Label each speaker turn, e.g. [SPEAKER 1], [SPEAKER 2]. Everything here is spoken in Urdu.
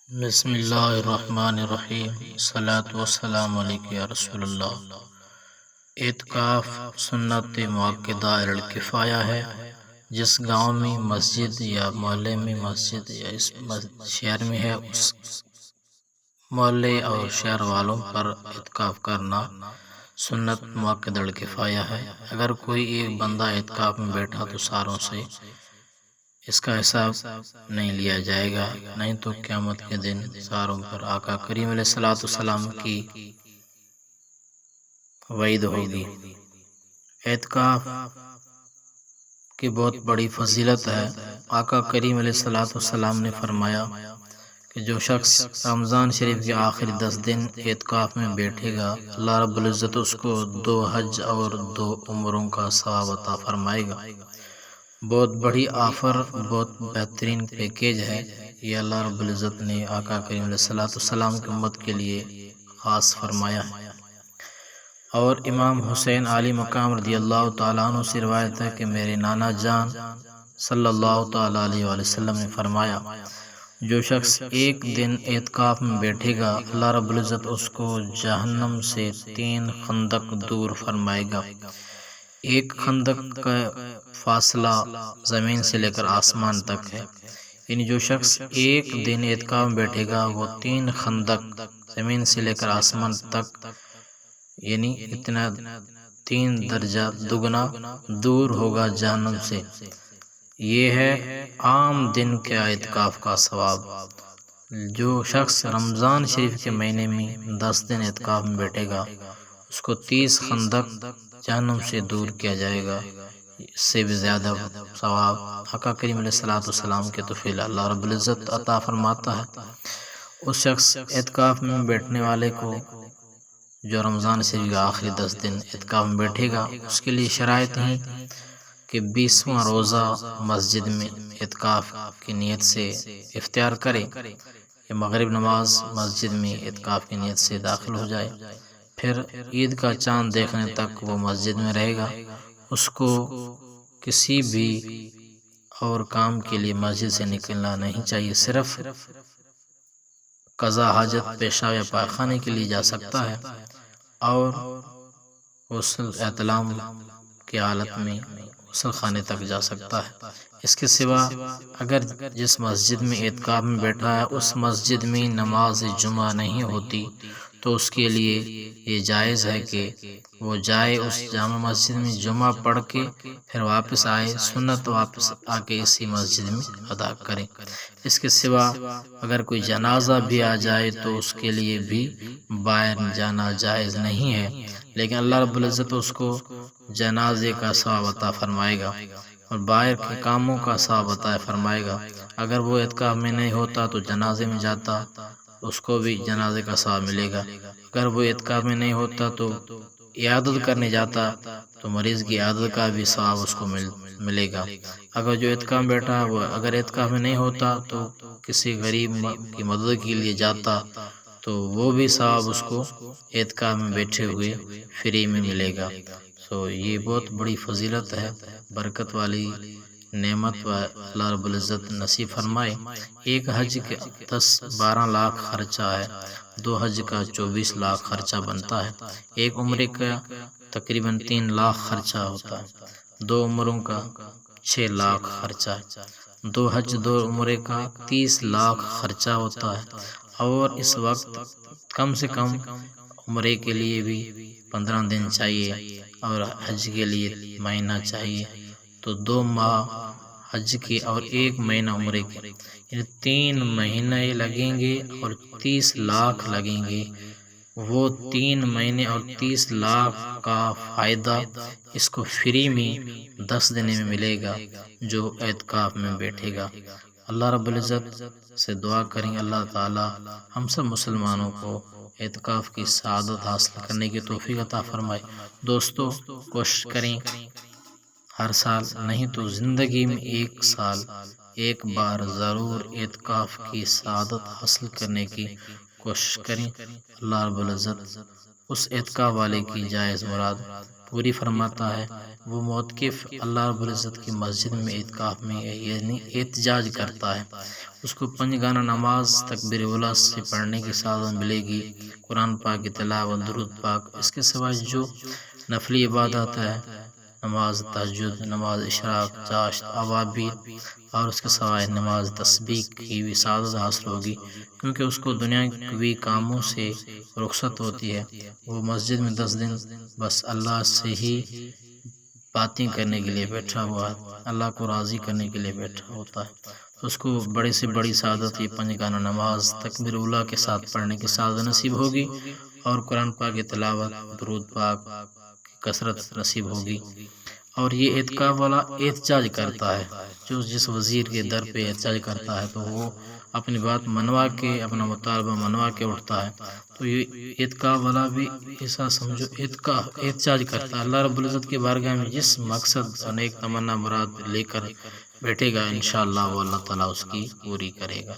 [SPEAKER 1] بسم اللہ الرحمن الرحیم، صلاۃ والسلام علیک یا رسول اللہ۔ اعتکاف سنت مؤکدہ الکفایہ ہے۔ جس گاؤں میں مسجد یا محلے میں مسجد یا اس شہر میں ہے، اس محلے اور شہر والوں پر اعتکاف کرنا سنت مؤکدہ الکفایہ ہے۔ اگر کوئی ایک بندہ اعتکاف میں بیٹھا تو ساروں سے اس کا حساب نہیں لیا جائے گا، نہیں تو قیامت کے دن ساروں پر آقا کریم علیہ السلام کی وعید ہوگی۔ اعتکاف کی بہت بڑی فضیلت ہے۔ آقا کریم علیہ السلام نے فرمایا کہ جو شخص رمضان شریف کے آخری 10 دن اعتکاف میں بیٹھے گا، اللہ رب العزت اس کو 2 حج اور 2 عمروں کا ثواب عطا فرمائے گا۔ بہت بڑی آفر، بہت بہترین پیکیج ہے۔ یہ اللہ رب العزت نے آقا کریم علیہ السلام کی امت کے لیے خاص فرمایا ہے۔ اور امام حسین علی مقام رضی اللہ تعالیٰ عنہ سے روایت ہے کہ میرے نانا جان صلی اللہ تعالیٰ علیہ وآلہ وسلم نے فرمایا، جو شخص ایک دن اعتکاف میں بیٹھے گا، اللہ رب العزت اس کو جہنم سے 3 خندق دور فرمائے گا۔ ایک خندق کا فاصلہ زمین سے لے کر آسمان تک ہے، یعنی جو شخص ایک دن اعتکاف میں بیٹھے گا وہ 3 خندق زمین سے لے کر آسمان تک، یعنی اتنا 3 درجہ دگنا دور ہوگا جہنم سے۔ یہ ہے عام دن کے اعتکاف کا ثواب۔ جو شخص رمضان شریف کے مہینے میں 10 دن اعتکاف میں بیٹھے گا، اس کو 30 خندق جہنم سے دور کیا جائے گا۔ اس سے بھی زیادہ ثواب آقا کریم علیہ السلام کے توفیل اللہ رب العزت عطا فرماتا ہے۔ اس شخص اعتکاف میں بیٹھنے والے کو جو رمضان شریف کا آخری 10 دن اعتکاف میں بیٹھے گا، اس کے لیے شرائط ہیں کہ 20واں روزہ مسجد میں اعتکاف کی نیت سے اختیار کرے، یا مغرب نماز مسجد میں اعتکاف کی نیت سے داخل ہو جائے، پھر عید کا چاند دیکھنے تک وہ مسجد میں رہے گا۔ اس کو کسی بھی اور کام کے لیے مسجد سے نکلنا نہیں چاہیے، صرف قضا حاجت، پیشاب یا پائخانے کے لیے جا سکتا ہے، اور غسل احتلام کی حالت میں غسل خانے تک جا سکتا ہے۔ اس کے سوا اگر جس مسجد میں اعتکاف میں بیٹھا ہے اس مسجد میں نماز جمعہ نہیں ہوتی تو اس کے لیے یہ جائز ہے کہ وہ جائے اس جامع مسجد میں جمعہ پڑھ کے پھر واپس آئے، سنت واپس آ کے اسی مسجد میں ادا کرے۔ اس کے سوا اگر کوئی جنازہ بھی آ جائے تو اس کے لیے بھی باہر جانا جائز نہیں ہے، لیکن اللہ رب العزت اس کو جنازے کا ثواب عطا فرمائے گا اور باہر کے کاموں کا ثواب عطا فرمائے گا۔ اگر وہ اعتکاف میں نہیں ہوتا تو جنازے میں جاتا، اس کو بھی جنازے کا ثواب ملے گا۔ اگر وہ اعتکاف میں نہیں ہوتا تو عیادت کرنے جاتا تو مریض کی عیادت کا بھی ثواب اس کو ملے گا۔ اگر جو اعتکاف میں بیٹھا وہ اگر اعتکاف میں نہیں ہوتا تو کسی غریب کی مدد کے لیے جاتا تو وہ بھی ثواب اس کو اعتکاف میں بیٹھے ہوئے فری میں ملے گا۔ تو یہ بہت بڑی فضیلت ہے، برکت والی نعمت و اللہ رب العزت نصیب فرمائے۔ ایک حج کے 12 لاکھ خرچہ ہے، 2 حج کا 24 لاکھ خرچہ بنتا ہے، ایک عمرے کا تقریباً 3 لاکھ خرچہ ہوتا ہے، 2 عمروں کا 6 لاکھ خرچہ ہے، 2 حج 2 عمرے کا 30 لاکھ خرچہ ہوتا ہے۔ اور اس وقت کم سے کم عمرے کے لیے بھی 15 دن چاہیے اور حج کے لیے مہینہ چاہیے، تو 2 ماہ حج کی اور 1 مہینہ عمرے کے، یعنی 3 مہینے لگیں گے اور 30 لاکھ لگیں گے۔ وہ 3 مہینے اور 30 لاکھ کا فائدہ اس کو فری میں 10 دن میں ملے گا جو اعتکاف میں بیٹھے گا۔ اللہ رب العزت سے دعا کریں اللہ تعالی ہم سب مسلمانوں کو اعتکاف کی سعادت حاصل کرنے کی توفیق عطا فرمائے۔ دوستو، کوشش کریں ہر سال نہیں تو زندگی میں 1 سال 1 بار ضرور اعتکاف کی سعادت حاصل کرنے کی کوشش کریں۔ اللہ رب العزت اس اعتکاف والے کی جائز مراد پوری فرماتا ہے، وہ معتکف اللہ رب العزت کی مسجد میں اعتکاف میں یعنی احتجاج کرتا ہے، اس کو 5 گانا نماز تکبیر اولیٰ سے پڑھنے کی سعادت ملے گی، قرآن پاک کی تلاوت، درود پاک۔ اس کے سوائے جو نفلی عبادت ہے، نماز تہجد، نماز اشراق، چاشت، اوابین، اور اس کے سوائے نماز تسبیح کی بھی سعادت حاصل ہوگی، کیونکہ اس کو دنیاوی کاموں سے رخصت ہوتی ہے۔ وہ مسجد میں 10 دن بس اللہ سے ہی باتیں کرنے کے لیے بیٹھا ہوا ہے، اللہ کو راضی کرنے کے لیے بیٹھا ہوتا ہے، تو اس کو بڑے سے بڑی سعادت یہ 5 گانا نماز تکبیر اولیٰ کے ساتھ پڑھنے کی سعادت نصیب ہوگی، اور قرآن پاک کی تلاوت، درود پاک کی کثرت نصیب ہوگی۔ اور یہ اعتکاف والا احتجاج کرتا ہے، جو جس وزیر کے در پہ احتجاج کرتا ہے تو وہ اپنی بات منوا کے، اپنا مطالبہ منوا کے اٹھتا ہے، تو یہ اعتکاف والا بھی ایسا سمجھو احتجاج کرتا ہے، اللہ رب العزت کی بارگاہ میں جس مقصد اور نیک تمنا مراد لے کر بیٹھے گا، انشاءاللہ وہ اللہ تعالیٰ اس کی پوری کرے گا۔